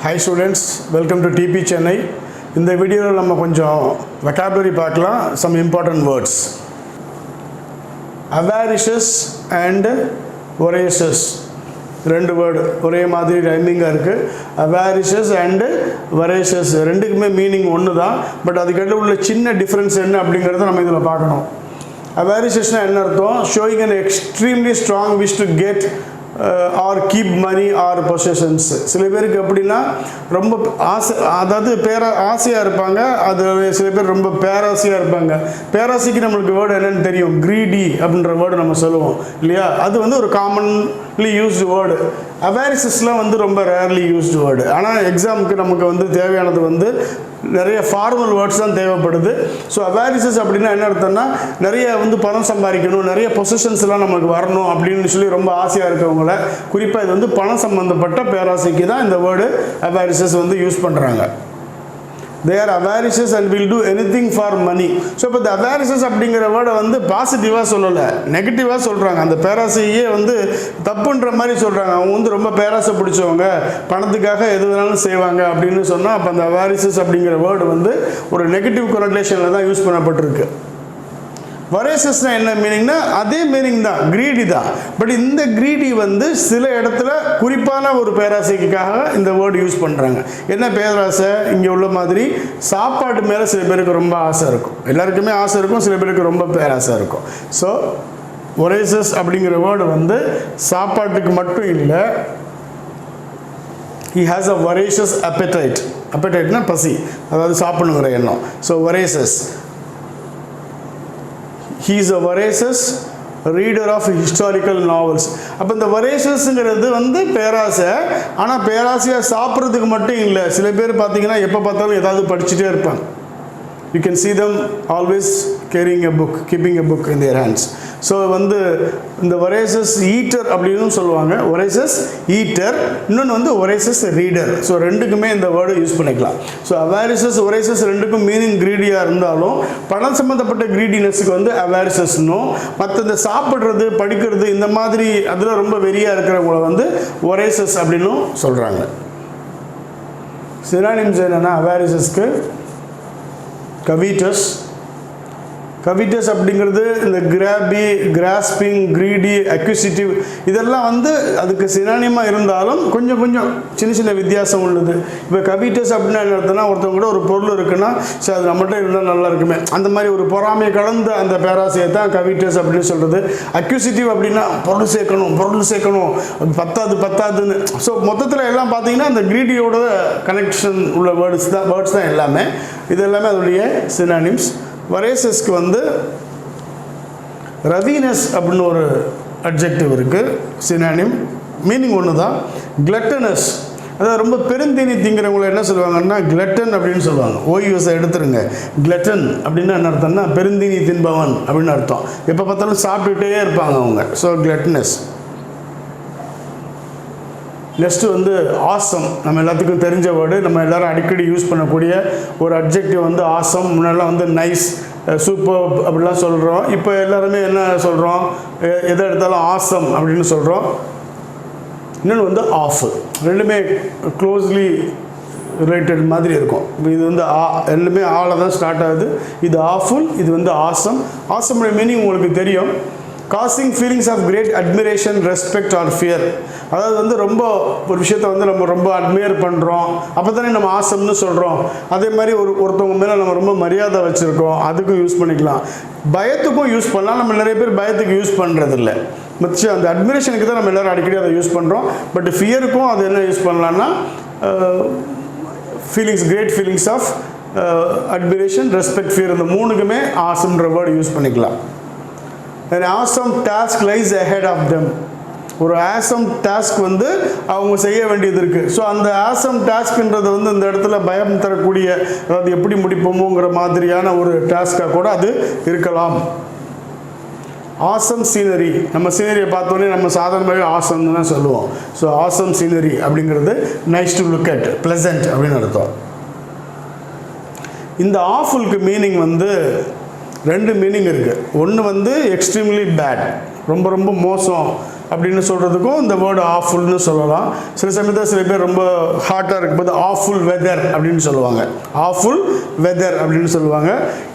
Hi students, welcome to TP Chennai. In the video, we will vocabulary some important words. Avaricious and voracious. ரெண்டு word ஒரே மாதிரி ரைமிங்காக இருக்குது. avaricious and voracious ரெண்டுக்குமே meaning ஒன்று தான். But அதுக்கிட்ட உள்ள சின்ன டிஃப்ரென்ஸ் என்ன அப்படிங்கிறத நம்ம இதில் பார்க்கணும். avariciousனால் என்ன அர்த்தம்? showing an extremely strong wish to get or keep money or possessions. சில பேருக்கு எப்படின்னா ரொம்ப ஆசை, அதாவது ஆசையாக இருப்பாங்க, அது சில பேர் ரொம்ப பேராசையாக இருப்பாங்க. பேராசைக்கு நம்மளுக்கு வேர்டு என்னென்னு தெரியும், greedy அப்படின்ற வேர்டு நம்ம சொல்லுவோம் இல்லையா? அது வந்து ஒரு காமன்லி யூஸ்டு வேர்டு. அவாரிசஸ்லாம் வந்து ரொம்ப ரேர்லி யூஸ்டு வேர்டு. ஆனால் எக்ஸாமுக்கு நமக்கு வந்து தேவையானது வந்து நிறைய ஃபார்மல் வேர்ட்ஸ் தான் தேவைப்படுது. ஸோ அவாரிசஸ் அப்படின்னா என்ன அர்த்தம்னா, நிறைய வந்து பணம் சம்பாதிக்கணும், நிறைய பொசிஷன்ஸ்லாம் நமக்கு வரணும் அப்படின்னு சொல்லி ரொம்ப ஆசையாக இருக்கவங்கள, குறிப்பாக இது வந்து பணம் சம்மந்தப்பட்ட பேராசைக்கு தான் இந்த வேர்டு அவாரிசஸ் வந்து யூஸ் பண்ணுறாங்க. They are avaricious and will do anything for money. So இப்போ இந்த avaricious அப்படிங்கிற வேர்டை வந்து பாசிட்டிவாக சொல்லலை, நெகட்டிவாக சொல்கிறாங்க. அந்த பேராசையே வந்து தப்புன்ற மாதிரி சொல்கிறாங்க. அவங்க வந்து ரொம்ப பேராசை பிடிச்சவங்க, பணத்துக்காக எது வேணாலும் செய்வாங்க அப்படின்னு சொன்னால், அப்போ அந்த avaricious அப்படிங்கிற வேர்டு வந்து ஒரு நெகட்டிவ் கொனோட்டேஷனில் தான் யூஸ் பண்ணப்பட்டிருக்கு. voracious-னா என்ன மீனிங்னா, அதே மீனிங் தான், greedy தான். பட் இந்த greedy வந்து சில இடத்துல குறிப்பான ஒரு பேராசைக்காக இந்த வேர்டு யூஸ் பண்ணுறாங்க. என்ன பேராசை? இங்கே உள்ள மாதிரி சாப்பாடு மேலே சில பேருக்கு ரொம்ப ஆசை இருக்கும். எல்லாருக்குமே ஆசை இருக்கும், சில பேருக்கு ரொம்ப பேராசை இருக்கும். ஸோ voracious அப்படிங்கிற வேர்டு வந்து சாப்பாட்டுக்கு மட்டும் இல்லை, he has a voracious appetite. appetiteனா பசி, அதாவது சாப்பிடணுங்கிற எண்ணம். So voracious, he is a voracious reader of historical novels. அப்போ இந்த voracious-ங்கிறது வந்து பேராசை. ஆனால் பேராசையாக சாப்பிட்றதுக்கு மட்டும் இல்லை, சில பேர் பார்த்தீங்கன்னா எப்போ பார்த்தாலும் ஏதாவது படிச்சுட்டே இருப்பாங்க. You can see them always carrying a book, keeping a book in their hands. So வந்து இந்த voracious eater அப்படின்னு சொல்லுவாங்க. voracious eater, இன்னொன்று வந்து voracious reader. ஸோ ரெண்டுக்குமே இந்த வேர்டு யூஸ் பண்ணிக்கலாம். ஸோ avaricious, voracious ரெண்டுக்கும் மீனிங் greedy-யாக இருந்தாலும், பணம் சம்மந்தப்பட்ட greediness-க்கு வந்து avaricious-னும், மற்ற இந்த சாப்பிட்றது படிக்கிறது இந்த மாதிரி அதில் ரொம்ப வெறியாக இருக்கிறவங்கள வந்து voracious அப்படின்னும் சொல்கிறாங்க. சினானிம்ஸ் என்னென்னா avaricious-க்கு covetous. covetous அப்படிங்கிறது இந்த grasping, greedy, acquisitive இதெல்லாம் வந்து அதுக்கு சினானிமாக இருந்தாலும் கொஞ்சம் சின்ன சின்ன வித்தியாசம் உள்ளது. இப்போ covetous அப்படின்னா என்ன அர்த்தம்னா, ஒருத்தவங்க கூட ஒரு பொருள் இருக்குன்னா, சரி அது நம்மகிட்ட இருந்தால் நல்லா இருக்குமே, அந்த மாதிரி ஒரு பொறாமை கலந்த அந்த பேராசையை தான் covetous அப்படின்னு சொல்கிறது. acquisitive அப்படின்னா பொருள் சேர்க்கணும் பத்தாதுன்னு. ஸோ மொத்தத்தில் எல்லாம் பார்த்தீங்கன்னா அந்த greedy-யோட கனெக்ஷன் உள்ள வேர்ட்ஸ் தான் எல்லாமே. இது எல்லாமே அதோடைய சினானிம்ஸ். voracious-க்கு வந்து ravenous அப்படின்னு ஒரு அட்ஜெக்டிவ் இருக்குது, சினானிம், மீனிங் ஒன்று தான். gluttonous, அதாவது ரொம்ப பெருந்தீனி திங்கிறவங்களை என்ன சொல்லுவாங்கன்னா glutton அப்படின்னு சொல்லுவாங்க. ஓய்யூஸை எடுத்துருங்க. glutton அப்படின்னா என்ன அர்த்தம்னா பெருந்தீனி தின்பவன் அப்படின்னு அர்த்தம். எப்போ பார்த்தாலும் சாப்பிட்டுட்டே இருப்பாங்க அவங்க. So gluttonous. நெக்ஸ்ட்டு வந்து ஆசம், நம்ம எல்லாத்துக்கும் தெரிஞ்ச வேர்டு, நம்ம எல்லோரும் அடிக்கடி யூஸ் பண்ணக்கூடிய ஒரு அட்ஜெக்டிவ் வந்து ஆசம். முன்னெல்லாம் வந்து நைஸ், சூப்பர் அப்படிலாம் சொல்கிறோம். இப்போ எல்லாருமே என்ன சொல்கிறோம், எதை எடுத்தாலும் ஆசம் அப்படின்னு சொல்கிறோம். இன்னொன்று வந்து ஆஃபுல். ரெண்டுமே க்ளோஸ்லி ரிலேட்டட் மாதிரி இருக்கும். இது வந்து ரெண்டுமே ஆளை தான் ஸ்டார்ட் ஆகுது. இது ஆஃபுல், இது வந்து ஆசம். ஆசமுடைய மீனிங் உங்களுக்கு தெரியும், causing feelings of great admiration, respect or fear. அதாவது வந்து ரொம்ப ஒரு விஷயத்தை வந்து நம்ம ரொம்ப அட்மையர் பண்ணுறோம், அப்போ தானே நம்ம ஆசம்னு சொல்கிறோம். அதே மாதிரி ஒருத்தவங்க மேலே நம்ம ரொம்ப மரியாதை வச்சுருக்கோம், அதுக்கும் யூஸ் பண்ணிக்கலாம். பயத்துக்கும் யூஸ் பண்ணலாம். நம்ம நிறைய பேர் பயத்துக்கு யூஸ் பண்ணுறதில்ல, மிச்சம் அந்த அட்மிரேஷனுக்கு தான் நம்ம எல்லோரும் அடிக்கடி அதை யூஸ் பண்ணுறோம். பட் ஃபியருக்கும் அது என்ன யூஸ் பண்ணலான்னா feelings, great feelings of admiration, respect, fear, இந்த மூணுக்குமே ஆசம்ன்ற வேர்டு யூஸ் பண்ணிக்கலாம். An awesome task lies ahead of them. ஒரு awesome task வந்து அவங்க செய்ய வேண்டியது இருக்குது. ஸோ அந்த awesome taskன்றது வந்து இந்த இடத்துல பயம் தரக்கூடிய, அதாவது எப்படி முடிப்போமோங்கிற மாதிரியான ஒரு டாஸ்காக கூட அது இருக்கலாம். awesome scenery, நம்ம சீனரியை பார்த்தோன்னே நம்ம சாதாரணமாகவே ஆசம்னு தான் சொல்லுவோம். ஸோ awesome scenery அப்படிங்கிறது nice to look at, pleasant அப்படின்னு அர்த்தம். இந்த ஆஃபுல்க்கு மீனிங் வந்து ரெண்டு மீனிங் இருக்குது. ஒன்று வந்து எக்ஸ்ட்ரீம்லி பேட், ரொம்ப மோசம், அப்படின்னு சொல்கிறதுக்கும் இந்த வேர்டு ஆஃபுல்னு சொல்லலாம். சில சமயத்தில் சில பேர் ரொம்ப ஹாட்டாக இருக்கும்போது ஆஃபுல் வெதர் அப்படின்னு சொல்லுவாங்க. ஆஃபுல் வெதர் அப்படின்னு சொல்லுவாங்க.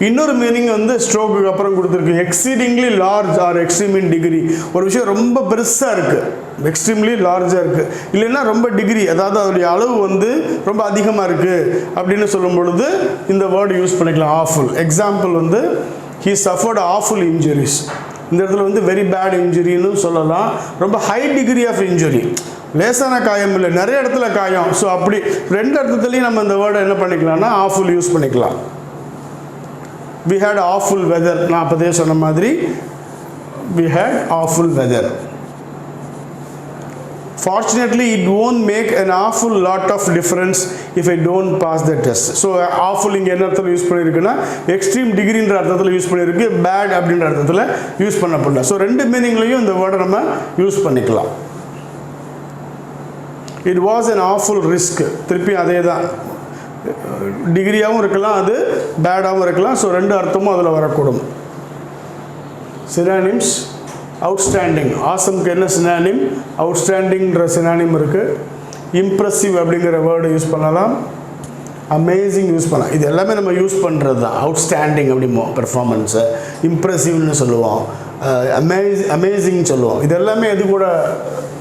இன்னொரு மீனிங் வந்து ஸ்ட்ரோக்குக்கு அப்புறம் கொடுத்துருக்கு, எக்ஸீடிங்லி லார்ஜ் ஆர் எக்ஸ்ட்ரீம் இன் டிகிரி. ஒரு விஷயம் ரொம்ப பெருசாக இருக்குது, எக்ஸ்ட்ரீம்லி லார்ஜாக இருக்குது, இல்லைன்னா ரொம்ப டிகிரி, அதாவது அதோடைய அளவு வந்து ரொம்ப அதிகமாக இருக்குது அப்படின்னு சொல்லும் பொழுது இந்த வேர்டு யூஸ் பண்ணிக்கலாம் ஆஃபுல். எக்ஸாம்பிள் வந்து he suffered awful injuries. இந்த இடத்துல வந்து வெரி பேட் இன்ஜுரின்னு சொல்லலாம். ரொம்ப ஹை டிகிரி ஆஃப் இன்ஜுரி, லேசான காயம் இல்லை, நிறைய இடத்துல காயம். ஸோ அப்படி ரெண்டு இடத்துலையும் நம்ம இந்த வேர்டை என்ன பண்ணிக்கலாம்னா ஆஃபுல் யூஸ் பண்ணிக்கலாம். we had awful weather, நான் அப்போதே சொன்ன மாதிரி we had awful weather. Fortunately, it won't make an awful lot of difference if I don't pass the test. So, awful இங்கே என்ன அர்த்தத்தில் யூஸ் பண்ணியிருக்குன்னா எக்ஸ்ட்ரீம் டிகிரின்ற அர்த்தத்தில் யூஸ் பண்ணியிருக்கு, பேட் அப்படின்ற அர்த்தத்தில் யூஸ் பண்ணப்படல. ஸோ ரெண்டு மீனிங்லையும் இந்த வேர்டை நம்ம யூஸ் பண்ணிக்கலாம். It was an awful risk, திருப்பி அதே தான், டிகிரியாகவும் இருக்கலாம், அது பேடாகவும் இருக்கலாம். ஸோ ரெண்டு அர்த்தமும் அதில் வரக்கூடும். சினானிம்ஸ் அவுட்ஸ்டாண்டிங், ஆசம்க்கு என்ன சினானிம், அவுட்ஸ்டாண்டிங்ன்ற சினானிம் இருக்குது. இம்ப்ரெசிவ் அப்படிங்கிற வேர்டு யூஸ் பண்ணலாம், அமேசிங் யூஸ் பண்ணலாம். இது எல்லாமே நம்ம யூஸ் பண்ணுறது தான். அவுட்ஸ்டாண்டிங் அப்படிமோ பெர்ஃபார்மன்ஸை, இம்ப்ரெசிவ்னு சொல்லுவோம், அமேசிங் சொல்லுவோம். இது எல்லாமே எது கூட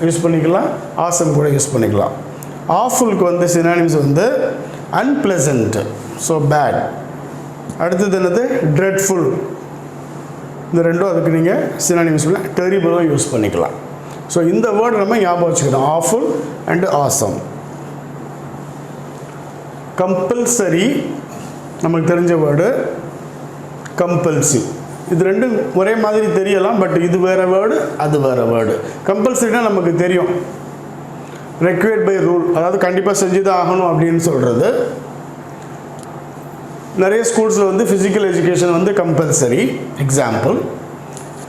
யூஸ் பண்ணிக்கலாம், ஆசம் கூட யூஸ் பண்ணிக்கலாம். ஆஃபுல்க்கு வந்து சினானிம்ஸ் வந்து அன்பிளசன்ட், ஸோ பேட். அடுத்தது என்னது, ட்ரெட்ஃபுல். இந்த ரெண்டும் அதுக்கு நீங்கள் சினானிம் யூஸ் பண்ணலாம். டெரிபிளும் யூஸ் பண்ணிக்கலாம். ஸோ இந்த வேர்டு நம்ம ஞாபகம் வச்சுக்கணும், ஆஃபுல் அண்ட் ஆசம். கம்பல்சரி நமக்கு தெரிஞ்ச வேர்டு, கம்பல்சிவ். இது ரெண்டும் ஒரே மாதிரி தெரியலாம், பட் இது வேறு வேர்டு, அது வேறு வேர்டு. கம்பல்சரினா நமக்கு தெரியும், ரெக்வயர்ட் பை ரூல், அதாவது கண்டிப்பாக செஞ்சு தான் ஆகணும் அப்படின்னு சொல்கிறது. நிறைய ஸ்கூல்ஸில் வந்து ஃபிசிக்கல் எஜுகேஷன் வந்து கம்பல்சரி எக்ஸாம்பிள்.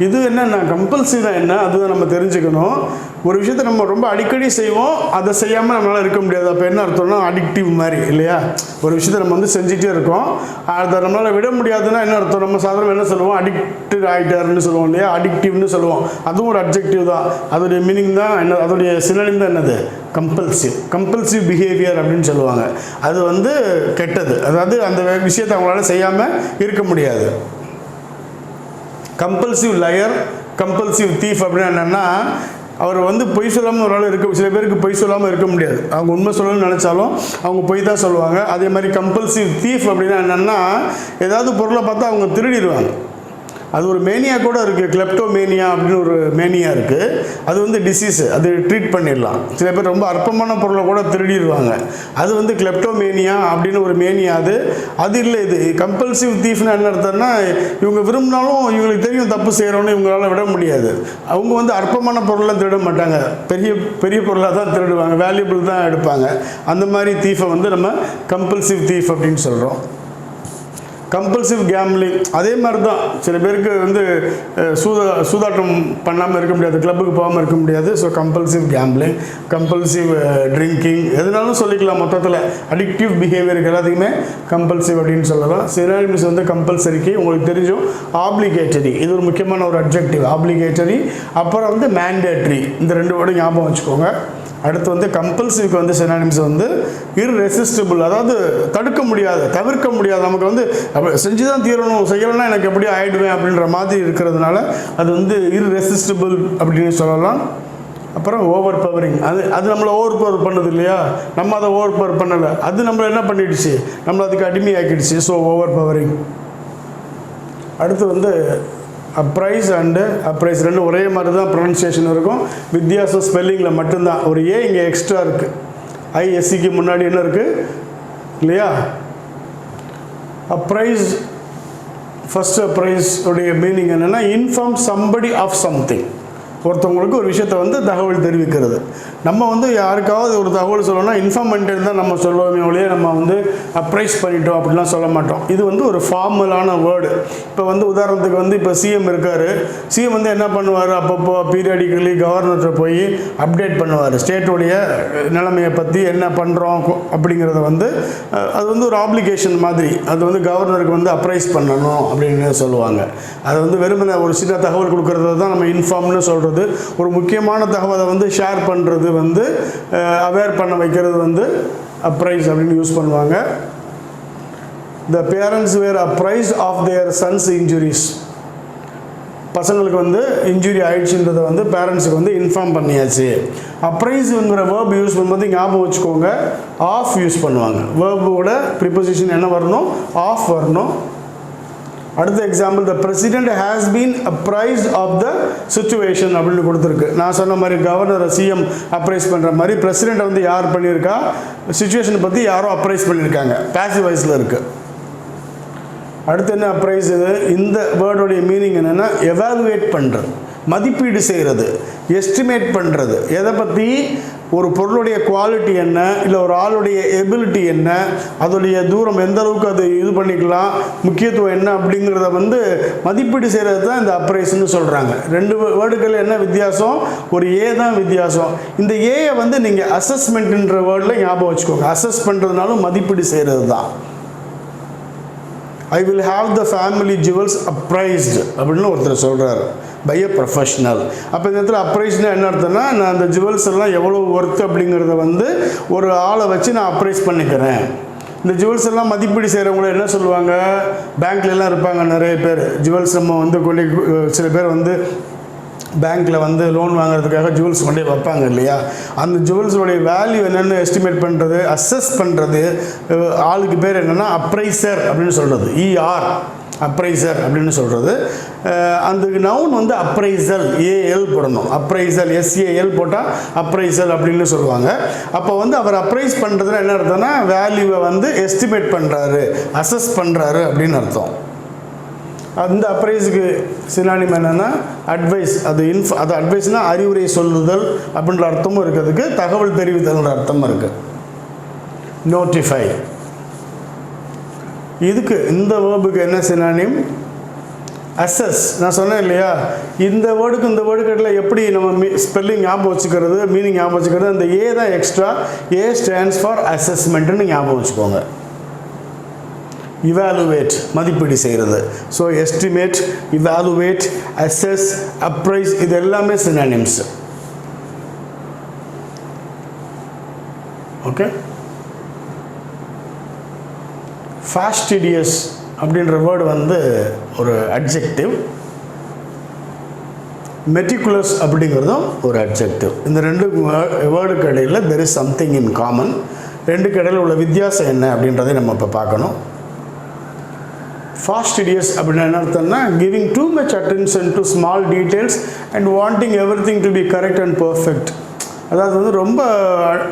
இது என்னென்னா கம்பல்சரினா என்ன, அதுதான் நம்ம தெரிஞ்சுக்கணும். ஒரு விஷயத்தை நம்ம ரொம்ப அடிக்கடி செய்வோம், அதை செய்யாமல் நம்மளால் இருக்க முடியாது. அப்போ என்ன அர்த்தம்னா அடிக்டிவ் மாதிரி இல்லையா. ஒரு விஷயத்தை நம்ம வந்து செஞ்சுட்டே இருக்கோம், அதை நம்மளால் விட முடியாதுன்னா என்ன அர்த்தம், நம்ம சாதாரண என்ன சொல்லுவோம், அடிக்ட் ஆகிட்டாருன்னு சொல்லுவோம் இல்லையா, அடிக்டிவ்னு சொல்லுவோம். அதுவும் ஒரு அப்ஜெக்டிவ் தான், அதோடைய மீனிங் தான் என்ன, அதோடைய சினானிம் தான் என்னது, கம்பல்சிவ். கம்பல்சிவ் பிஹேவியர் அப்படின்னு சொல்லுவாங்க. அது வந்து கெட்டது, அதாவது அந்த விஷயத்தை அவங்களால செய்யாமல் இருக்க முடியாது. கம்பல்சிவ் லயர், கம்பல்சிவ் தீஃப் அப்படின்னா என்னென்னா, அவர் வந்து பொய் சொல்லாமல் ஒரு ஆள் இருக்க, சில பேருக்கு பொய் சொல்லாமல் இருக்க முடியாது, அவங்க உண்மை சொல்லணும்னு நினச்சாலும் அவங்க பொய் தான் சொல்லுவாங்க. அதே மாதிரி கம்பல்சிவ் தீஃப் அப்படின்னா என்னென்னா, ஏதாவது பொருளை பார்த்தா அவங்க திருடிடுவாங்க. அது ஒரு மேனியா கூட இருக்குது, கிளெப்டோமேனியா அப்படின்னு ஒரு மேனியா இருக்குது. அது வந்து டிசீஸு, அது ட்ரீட் பண்ணிடலாம். சில பேர் ரொம்ப அற்பமான பொருளை கூட திருடிடுவாங்க, அது வந்து கிளெப்டோமேனியா அப்படின்னு ஒரு மேனியா. அது இல்லை. இது கம்பல்சிவ் தீஃப்னு என்ன அர்த்தம்னா, இவங்க விரும்பினாலும் இவங்களுக்கு தெரியும் தப்பு செய்கிறோன்னு இவங்களால விட முடியாது. அவங்க வந்து அற்பமான பொருளெலாம் திருட மாட்டாங்க, பெரிய பெரிய பொருளாக தான் திருடுவாங்க, வேல்யூபிள் தான் எடுப்பாங்க. அந்த மாதிரி தீஃபை வந்து நம்ம கம்பல்சிவ் தீஃப் அப்படின்னு சொல்கிறோம். கம்பல்சிவ் கேம்லிங் அதே மாதிரி தான். சில பேருக்கு வந்து சூதாட்டம் பண்ணாமல் இருக்க முடியாது, கிளப்புக்கு போகாமல் இருக்க முடியாது. So compulsive gambling, compulsive drinking, எதுனாலும் சொல்லிக்கலாம். மொத்தத்தில் அடிக்டிவ் பிஹேவியருக்கு எல்லாத்துக்குமே கம்பல்சிவ் அப்படின்னு சொல்லலாம். சினானிம்ஸ் வந்து கம்பல்சரிக்கு உங்களுக்கு தெரிஞ்சும் ஆப்ளிகேட்டரி, இது ஒரு முக்கியமான ஒரு அப்ஜெக்டிவ், ஆப்ளிகேட்டரி. அப்புறம் வந்து மேண்டேட்ரி, இந்த ரெண்டு வேர்டும் ஞாபகம் வச்சுக்கோங்க. அடுத்து வந்து கம்பல்சிவ்க்கு வந்து சினானிம்ஸ் வந்து இர்ரெசிஸ்டிபிள், அதாவது தடுக்க முடியாது, தவிர்க்க முடியாது. நமக்கு வந்து செஞ்சு தான் தீரணும், செய்யலைன்னா எனக்கு எப்படி ஆகிடுவேன் அப்படின்ற மாதிரி இருக்கிறதுனால அது வந்து இர்ரெசிஸ்டிபிள் அப்படின்னு சொல்லலாம். அப்புறம் ஓவர் பவரிங், அது நம்மளை ஓவர் பவர் பண்ணுது இல்லையா, நம்ம அதை ஓவர் பவர் பண்ணலை, அது நம்மளை என்ன பண்ணிடுச்சு, நம்மளை அதுக்கு அடிமையாக்கிடுச்சு. So over powering. அடுத்து வந்து அப்ரைஸ் அண்டு அப்ரைஸ் ரெண்டும் ஒரே மாதிரி தான் ப்ரொனன்சியேஷன் இருக்கும், வித்தியாசம் ஸ்பெல்லிங்கில் மட்டும்தான். ஒரு ஏ இங்கே எக்ஸ்ட்ரா இருக்குது, ஐஎஸ்சிக்கு முன்னாடி என்ன இருக்குது இல்லையா. அப்ரைஸ், ஃபஸ்ட் அப்ரைஸ் உடைய மீனிங் என்னென்னா இன்ஃபார்ம் சம்படி ஆஃப் சம்திங். ஒருத்தவங்களுக்கு ஒரு விஷயத்தை வந்து தகவல் தெரிவிக்கிறது. நம்ம வந்து யாருக்காவது ஒரு தகவல் சொல்லணும்னா இன்ஃபார்ம் பண்ணிட்டு தான் நம்ம சொல்லுவோமே ஒழிய நம்ம வந்து அப்ரைஸ் பண்ணிட்டோம் அப்படிலாம் சொல்ல மாட்டோம். இது வந்து ஒரு ஃபார்மலான வேர்டு. இப்போ வந்து உதாரணத்துக்கு வந்து இப்போ சிஎம் இருக்கார், சிஎம் வந்து என்ன பண்ணுவார், அப்பப்போ பீரியாடிக்கலி கவர்னர்கிட்ட போய் அப்டேட் பண்ணுவார், ஸ்டேட்டுடைய நிலைமையை பற்றி என்ன பண்ணுறோம் அப்படிங்கிறத வந்து. அது வந்து ஒரு ஆப்ளிகேஷன் மாதிரி, அது வந்து கவர்னருக்கு வந்து அப்ரைஸ் பண்ணணும் அப்படின்னு சொல்லுவாங்க. அது வந்து வெறுமனே ஒரு சின்ன தகவல் கொடுக்குறது தான் நம்ம இன்ஃபார்ம்னு சொல்கிறோம். சொல்கிறது, ஒரு முக்கியமான தகவலை வந்து ஷேர் பண்ணுறது, வந்து அவேர் பண்ண வைக்கிறது வந்து அப்ரைஸ் அப்படின்னு யூஸ் பண்ணுவாங்க. The parents were apprised of their sons' injuries. பசங்களுக்கு வந்து இன்ஜுரி ஆயிடுச்சுன்றதை வந்து பேரண்ட்ஸுக்கு வந்து இன்ஃபார்ம் பண்ணியாச்சு. அப்ரைஸுங்கிற வேர்ப் யூஸ் பண்ணும்போது ஞாபகம் வச்சுக்கோங்க, ஆஃப் யூஸ் பண்ணுவாங்க. வேர்போட ப்ரிப்போசிஷன் என்ன வரணும்? ஆஃப் வரணும். அடுத்த example, the president has been apprised of the situation அப்படின்னு கொடுத்துருக்கு. நான் சொன்ன மாதிரி கவர்னரை சிஎம் அப்ரைஸ் பண்ணுற மாதிரி பிரசிடென்ட்டை வந்து யார் பண்ணியிருக்கா? சிச்சுவேஷனை பற்றி யாரோ அப்ரைஸ் பண்ணியிருக்காங்க. பாசிவ் வாய்ஸில் இருக்குது. அடுத்து என்ன அப்ரைஸ்? இந்த வேர்டோடைய மீனிங் என்னென்னா எவாலுவேட் பண்ணுறது, மதிப்பீடு செய்கிறது, எஸ்டிமேட் பண்ணுறது. எதை பற்றி? ஒரு பொருளுடைய குவாலிட்டி என்ன, இல்லை ஒரு ஆளுடைய எபிலிட்டி என்ன, அதோடைய தூரம் எந்த அளவுக்கு அது இது பண்ணிக்கலாம், முக்கியத்துவம் என்ன அப்படிங்கிறத வந்து மதிப்பீடு செய்கிறது தான் இந்த அப்ரைஸ்ன்னு சொல்கிறாங்க. ரெண்டு வேர்டுகள் என்ன வித்தியாசம்? ஒரு ஏ தான் வித்தியாசம். இந்த ஏயை வந்து நீங்கள் அசஸ்மெண்ட்ன்ற வேர்டில் ஞாபகம் வச்சுக்கோங்க. அசஸ் பண்ணுறதுனாலும் மதிப்பீடு செய்கிறது தான். I will have the family jewels appraised அப்படின்னு ஒருத்தர் சொல்கிறார், பை அ ப்ரொஃபஷனல். அப்போ இந்த இடத்துல அப்ரைஸ்னால் என்ன அர்த்தம்னா, நான் அந்த ஜுவல்ஸ் எல்லாம் எவ்வளோ ஒர்த்து அப்படிங்கிறத வந்து ஒரு ஆளை வச்சு நான் அப்ரைஸ் பண்ணிக்கிறேன். இந்த ஜுவல்ஸ் எல்லாம் மதிப்பீடு செய்கிறவங்கள என்ன சொல்லுவாங்க? பேங்க்லலாம் இருப்பாங்க நிறைய பேர். ஜுவல்ஸ் நம்ம வந்து கொண்டு சில பேர் வந்து பேங்க்கில் வந்து லோன் வாங்குறதுக்காக ஜுவல்ஸ் கொண்டே வைப்பாங்க இல்லையா? அந்த ஜுவல்ஸோடைய வேல்யூ என்னென்னு எஸ்டிமேட் பண்ணுறது, அசஸ் பண்ணுறது ஆளுக்கு பேர் என்னென்னா அப்ரைசர் அப்படின்னு சொல்கிறது. இஆர் அப்ரைசர் அப்படின்னு சொல்கிறது. அந்த நவுன் வந்து அப்ரைசல், ஏஎல் போடணும். அப்ரைசல் எஸ்ஏஎல் போட்டால் அப்ரைசல் அப்படின்னு சொல்லுவாங்க. அப்போ வந்து அவர் அப்ரைஸ் பண்ணுறதுன்னா என்ன அர்த்தம்னா, வேல்யூவை வந்து எஸ்டிமேட் பண்ணுறாரு, அசஸ் பண்ணுறாரு அப்படின்னு அர்த்தம். அந்த அப்ரைஸுக்கு சினானிம் என்னென்னா அட்வைஸ். அது அட்வைஸ்னால் அறிவுரை சொல்லுதல் அப்படின்ற அர்த்தமும் இருக்கிறதுக்கு, தகவல் தெரிவித்தல்ன்ற அர்த்தமும் இருக்குது. நோட்டிஃபை. இதுக்கு இந்த வேர்புக்கு என்ன சினானிம்? அசஸ். நான் சொன்னேன் இல்லையா, இந்த வேர்டுக்கு இந்த வேர்டுக்கு இடையில எப்படி நம்ம ஸ்பெல்லிங் ஞாபகம் வச்சுக்கிறது, மீனிங் ஞாபகம் வச்சுக்கிறது. அந்த ஏ தான் எக்ஸ்ட்ரா. ஏ ஸ்டாண்ட்ஸ் ஃபார் அசஸ்மெண்ட்டுன்னு ஞாபகம் வச்சுக்கோங்க. இவாலுவேட் மதிப்பீடு செய்கிறது. So estimate, evaluate, assess, appraise இது எல்லாமே சினானிம்ஸ். ஓகே. ஃபாஸ்டிடியஸ் அப்படின்ற வேர்டு வந்து ஒரு அட்ஜெக்டிவ். மெட்டிகுலஸ் அப்படிங்கிறதும் ஒரு அட்ஜெக்டிவ். இந்த ரெண்டு வேர்டுக்கு இடையில் there is something in common. ரெண்டுக்கு இடையில் உள்ள வித்தியாசம் என்ன அப்படின்றதை நம்ம இப்போ பார்க்கணும். fastidious அப்படின்னா என்ன அர்த்தம்னா, giving too much attention to small details and wanting everything to be correct and perfect. அதாவது வந்து ரொம்ப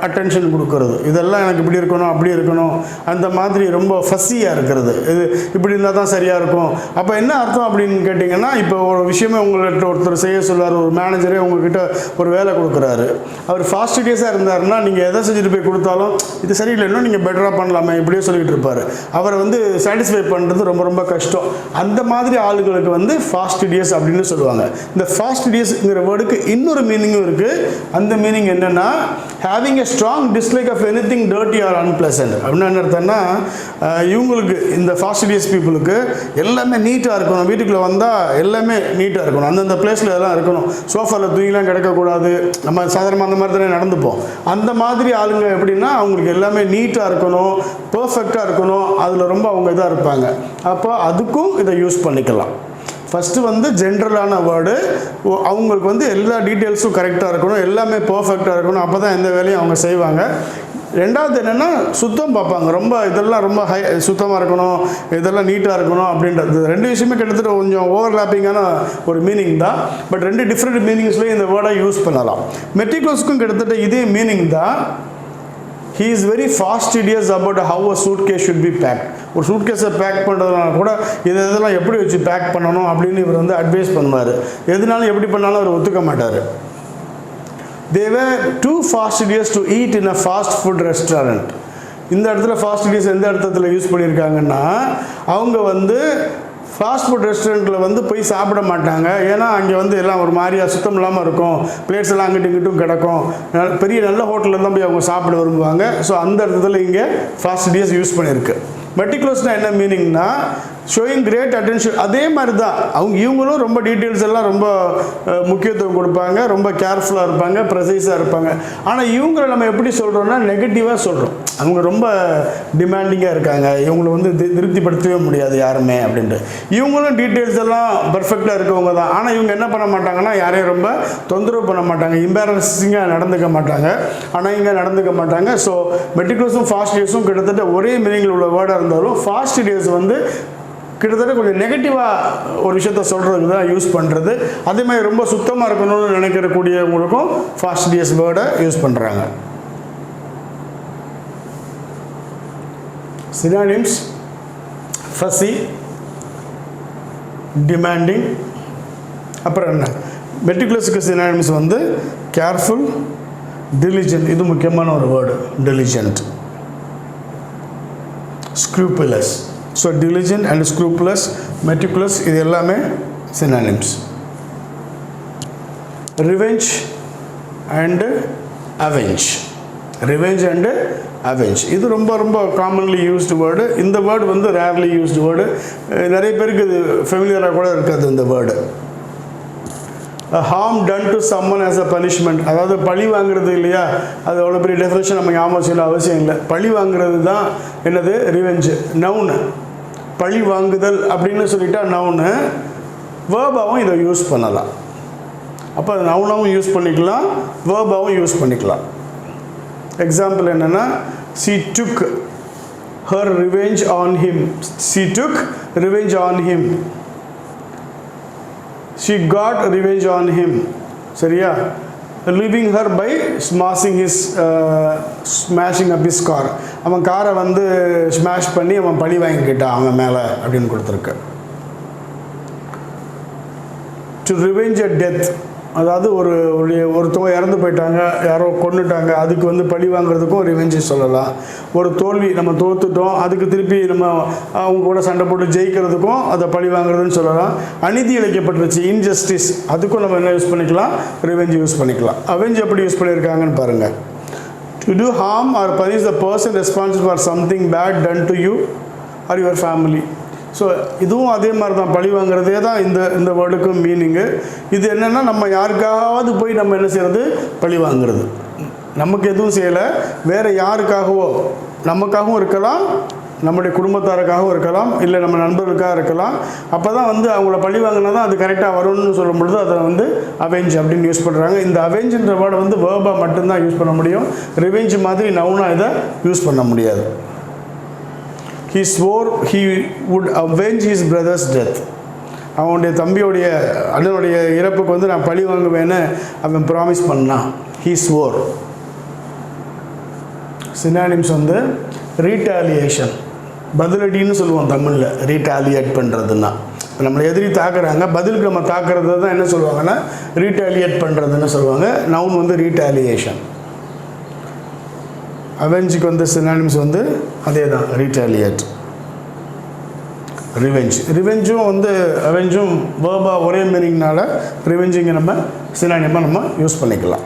அட்டென்ஷன் கொடுக்கறது, இதெல்லாம் எனக்கு இப்படி இருக்கணும் அப்படி இருக்கணும் அந்த மாதிரி ரொம்ப ஃபஸ்ஸியாக இருக்கிறது, இது இப்படி இருந்தால் தான் சரியாக இருக்கும். அப்போ என்ன அர்த்தம் அப்படின்னு கேட்டிங்கன்னா, இப்போ ஒரு விஷயமே உங்கள்கிட்ட ஒருத்தர் செய்ய சொல்கிறார், ஒரு மேனேஜரே உங்கள்கிட்ட ஒரு வேலை கொடுக்குறாரு. அவர் ஃபாஸ்டிடியஸாக இருந்தாருன்னா நீங்கள் எதை செஞ்சுட்டு போய் கொடுத்தாலும் இது சரியில்லைன்னா நீங்கள் பெட்டராக பண்ணலாமே இப்படியே சொல்லிகிட்டு இருப்பார். அவரை வந்து சாட்டிஸ்ஃபை பண்ணுறது ரொம்ப ரொம்ப கஷ்டம். அந்த மாதிரி ஆளுங்களுக்கு வந்து ஃபாஸ்டிடியஸ் அப்படின்னு சொல்லுவாங்க. இந்த ஃபாஸ்டிடியஸ்ங்கிற வேர்டுக்கு இன்னொரு மீனிங்கும் இருக்குது. அந்த மீனிங் என்னன்னா, having a strong dislike of anything dirty or unpleasant. அப்படின்னா என்ன அர்த்தம்னா, இவங்களுக்கு இந்த fastidious பீப்புளுக்கு எல்லாமே நீட்டாக இருக்கணும், வீட்டுக்குள்ளே வந்தால் எல்லாமே நீட்டாக இருக்கணும், அந்தந்த பிளேஸில் எல்லாம் இருக்கணும், சோஃபாவில் துணிலாம் கிடக்கக்கூடாது, நம்ம சாதாரணமாக அந்த மாதிரி தானே நடந்துப்போம். அந்த மாதிரி ஆளுங்க எப்படின்னா அவங்களுக்கு எல்லாமே நீட்டாக இருக்கணும், பர்ஃபெக்டாக இருக்கணும், அதில் ரொம்ப அவங்க இதாக இருப்பாங்க. அப்போ அதுக்கும் இதை யூஸ் பண்ணிக்கலாம். ஃபஸ்ட்டு வந்து ஜென்ரலான வேர்டு, அவங்களுக்கு வந்து எல்லா டீட்டெயில்ஸும் கரெக்டாக இருக்கணும், எல்லாமே பர்ஃபெக்டாக இருக்கணும், அப்போ தான் எந்த வேலையும் அவங்க செய்வாங்க. ரெண்டாவது என்னென்னா சுத்தம் பார்ப்பாங்க, ரொம்ப இதெல்லாம் ரொம்ப சுத்தமாக இருக்கணும், இதெல்லாம் நீட்டாக இருக்கணும் அப்படின்றது. ரெண்டு விஷயமே கிட்டத்தட்ட கொஞ்சம் ஓவர்லாப்பிங்கான ஒரு மீனிங் தான். பட் ரெண்டு டிஃப்ரெண்ட் மீனிங்ஸ்லேயும் இந்த வேர்டை யூஸ் பண்ணலாம். மெட்டிகுலஸ்க்கும் கிட்டத்தட்ட இதே மீனிங் தான். He is very fastidious about how a suitcase should be packed. ஒரு சூட்கேஸை பேக் பண்ணுறதுனால கூட இதெல்லாம் எப்படி வச்சு பேக் பண்ணணும் அப்படின்னு இவர் வந்து அட்வைஸ் பண்ணுவார். எதுனாலும் எப்படி பண்ணாலும் அவர் ஒத்துக்க மாட்டார். They were too fastidious to eat in a fast food restaurant. இந்த இடத்துல fastidious எந்த இடத்துல யூஸ் பண்ணியிருக்காங்கன்னா, அவங்க வந்து ஃபாஸ்ட் ஃபுட் ரெஸ்டாரண்ட்டில் வந்து போய் சாப்பிட மாட்டாங்க. ஏன்னா அங்கே வந்து எல்லாம் ஒரு மாதிரியாக சுத்தம் இல்லாமல் இருக்கும், பிளேட்ஸ் எல்லாம் அங்கிட்டும் இங்கிட்டும் கிடக்கும். பெரிய நல்ல ஹோட்டலில் தான் போய் அவங்க சாப்பிட விரும்புவாங்க. ஸோ அந்த இடத்துல இங்கே ஃபாஸ்டிடியஸ் யூஸ் பண்ணியிருக்கு. மெட்டிகுலஸ்னால் என்ன மீனிங்னா, ஷோயிங் கிரேட் அட்டென்ஷன். அதே மாதிரி தான் இவங்களும் ரொம்ப டீட்டெயில்ஸ் எல்லாம் ரொம்ப முக்கியத்துவம் கொடுப்பாங்க, ரொம்ப கேர்ஃபுல்லாக இருப்பாங்க, ப்ரெசைஸாக இருப்பாங்க. ஆனால் இவங்களை நம்ம எப்படி சொல்கிறோம்னா நெகட்டிவாக சொல்கிறோம். அவங்க ரொம்ப டிமாண்டிங்காக இருக்காங்க, இவங்களை வந்து திருப்திப்படுத்தவே முடியாது யாருமே அப்படின்ட்டு. இவங்களும் டீட்டெயில்ஸ் எல்லாம் பர்ஃபெக்டாக இருக்கவங்க தான். ஆனால் இவங்க என்ன பண்ண மாட்டாங்கன்னா யாரையும் ரொம்ப தொந்தரவு பண்ண மாட்டாங்க, இம்பேரன்சிங்காக நடந்துக்க மாட்டாங்க, ஆனால் இங்கே நடந்துக்க மாட்டாங்க. ஸோ மெட்டிகுலஸும் ஃபாஸ்டிடியஸும் கிட்டத்தட்ட ஒரே மீனிங்கில் உள்ள வேர்டாக இருந்தாலும் ஃபாஸ்டிடியஸ் வந்து கிட்டத்தட்ட கொஞ்சம் நெகட்டிவாக ஒரு விஷயத்த சொல்கிறதுக்கு தான் யூஸ் பண்ணுறது. அதே மாதிரி ரொம்ப சுத்தமாக இருக்கணும்னு நினைக்கிறக்கூடியவங்களுக்கும் ஃபாஸ்டிடியஸ் வேர்டை யூஸ் பண்ணுறாங்க. Synonyms fussy, demanding. அப்புறம் என்ன மெட்டிகுலஸுக்கு சினானிம்ஸ் வந்து கேர்ஃபுல், டிலிஜென்ட். இது முக்கியமான ஒரு word, diligent. Scrupulous. So diligent and scrupulous, meticulous, இது எல்லாமே synonyms. Revenge and avenge. Revenge and avenge இது ரொம்ப ரொம்ப காமன்லி யூஸ்டு வேர்டு. இந்த வேர்டு வந்து ரேர்லி யூஸ்டு வேர்டு. நிறைய பேருக்கு இது ஃபெமிலியராக கூட இருக்காது இந்த word. harm done to someone as a punishment. அதாவது பழி வாங்குறது இல்லையா, அது அவ்வளோ பெரிய டெஃபினேஷன் நம்ம ஞாபகம் சொல்ல அவசியம் இல்லை. பழி வாங்குறது தான் என்னது, ரிவெஞ்சு. நவுனு பழி வாங்குதல் அப்படின்னு சொல்லிட்டா நவுனு. வேர்பாவும் இதை யூஸ் பண்ணலாம். அப்போ நவுனாவும் யூஸ் பண்ணிக்கலாம், வேர்பாவும் யூஸ் பண்ணிக்கலாம். எக்ஸாம்பிள் என்னென்னா, she took her revenge on him. She took revenge on him. She got revenge on him. சரியா? Leaving her by smashing up his car. அவன் காரை வந்து ஸ்மாஷ் பண்ணி அவன் பழி வாங்கிக்கிட்டான் அவன் மேலே அப்படின்னு கொடுத்துருக்கு. To revenge a death, அதாவது ஒருத்தவங்க இறந்து போயிட்டாங்க, யாரோ கொன்னுட்டாங்க, அதுக்கு வந்து பழி வாங்குறதுக்கும் ரிவெஞ்சு சொல்லலாம். ஒரு தோல்வி, நம்ம தோத்துட்டோம், அதுக்கு திருப்பி நம்ம அவங்க கூட சண்டை போட்டு ஜெயிக்கிறதுக்கும் அதை பழி வாங்குறதுன்னு சொல்லலாம். அநீதி இழைக்கப்பட்டுருச்சு, இன்ஜஸ்டிஸ், அதுக்கும் நம்ம என்ன யூஸ் பண்ணிக்கலாம், ரிவெஞ்சு யூஸ் பண்ணிக்கலாம். அவெஞ்ச் எப்படி யூஸ் பண்ணியிருக்காங்கன்னு பாருங்கள். To do harm or punish the person responsible for something bad done to you or your family. So இதுவும் அதே மாதிரி தான், பழி வாங்குறதே தான் இந்த வேர்டுக்கும் மீனிங்கு. இது என்னென்னா, நம்ம யாருக்காவது போய் நம்ம என்ன செய்கிறது, பழி வாங்குறது. நமக்கு எதுவும் செய்யலை, வேறு யாருக்காகவோ, நமக்காகவும் இருக்கலாம், நம்முடைய குடும்பத்தாருக்காகவும் இருக்கலாம், இல்லை நம்ம நண்பர்களுக்காக இருக்கலாம். அப்போ தான் வந்து அவங்கள பழி வாங்கினா தான் அது கரெக்டாக வரும்னு சொல்லும் பொழுது அதை வந்து அவெஞ்ச் அப்படின்னு யூஸ் பண்ணுறாங்க. இந்த அவெஞ்சுன்ற வேர்டை வந்து வேர்பாக மட்டும்தான் யூஸ் பண்ண முடியும். ரிவெஞ்ச் மாதிரி நவுனாக இதை யூஸ் பண்ண முடியாது. He swore he would avenge his brother's death. அவனுடைய தம்பியோடைய அண்ணனுடைய இறப்புக்கு வந்து நான் பழி வாங்குவேன்னு அவன் ப்ராமிஸ் பண்ணான். He swore. சினானிம்ஸ் வந்து ரீட்டாலியேஷன், பதிலடின்னு சொல்லுவோம் தமிழில். ரீட்டாலியேட் பண்ணுறதுன்னா, நம்மளை எதிரி தாக்குறாங்க, பதிலுக்கு நம்ம தாக்குறது தான் என்ன சொல்லுவாங்கன்னா ரீட்டாலியேட் பண்ணுறதுன்னு சொல்லுவாங்க. நவுன் வந்து ரீட்டாலியேஷன். அவெஞ்சுக்கு வந்து சினானிம்ஸ் வந்து அதே தான், ரீட்டாலியேட். ரிவெஞ்ச், ரிவெஞ்சும் வந்து அவெஞ்சும் வேர்பா ஒரே மீனிங்னால ரிவெஞ்சுங்க நம்ம சினானிமாக நம்ம யூஸ் பண்ணிக்கலாம்.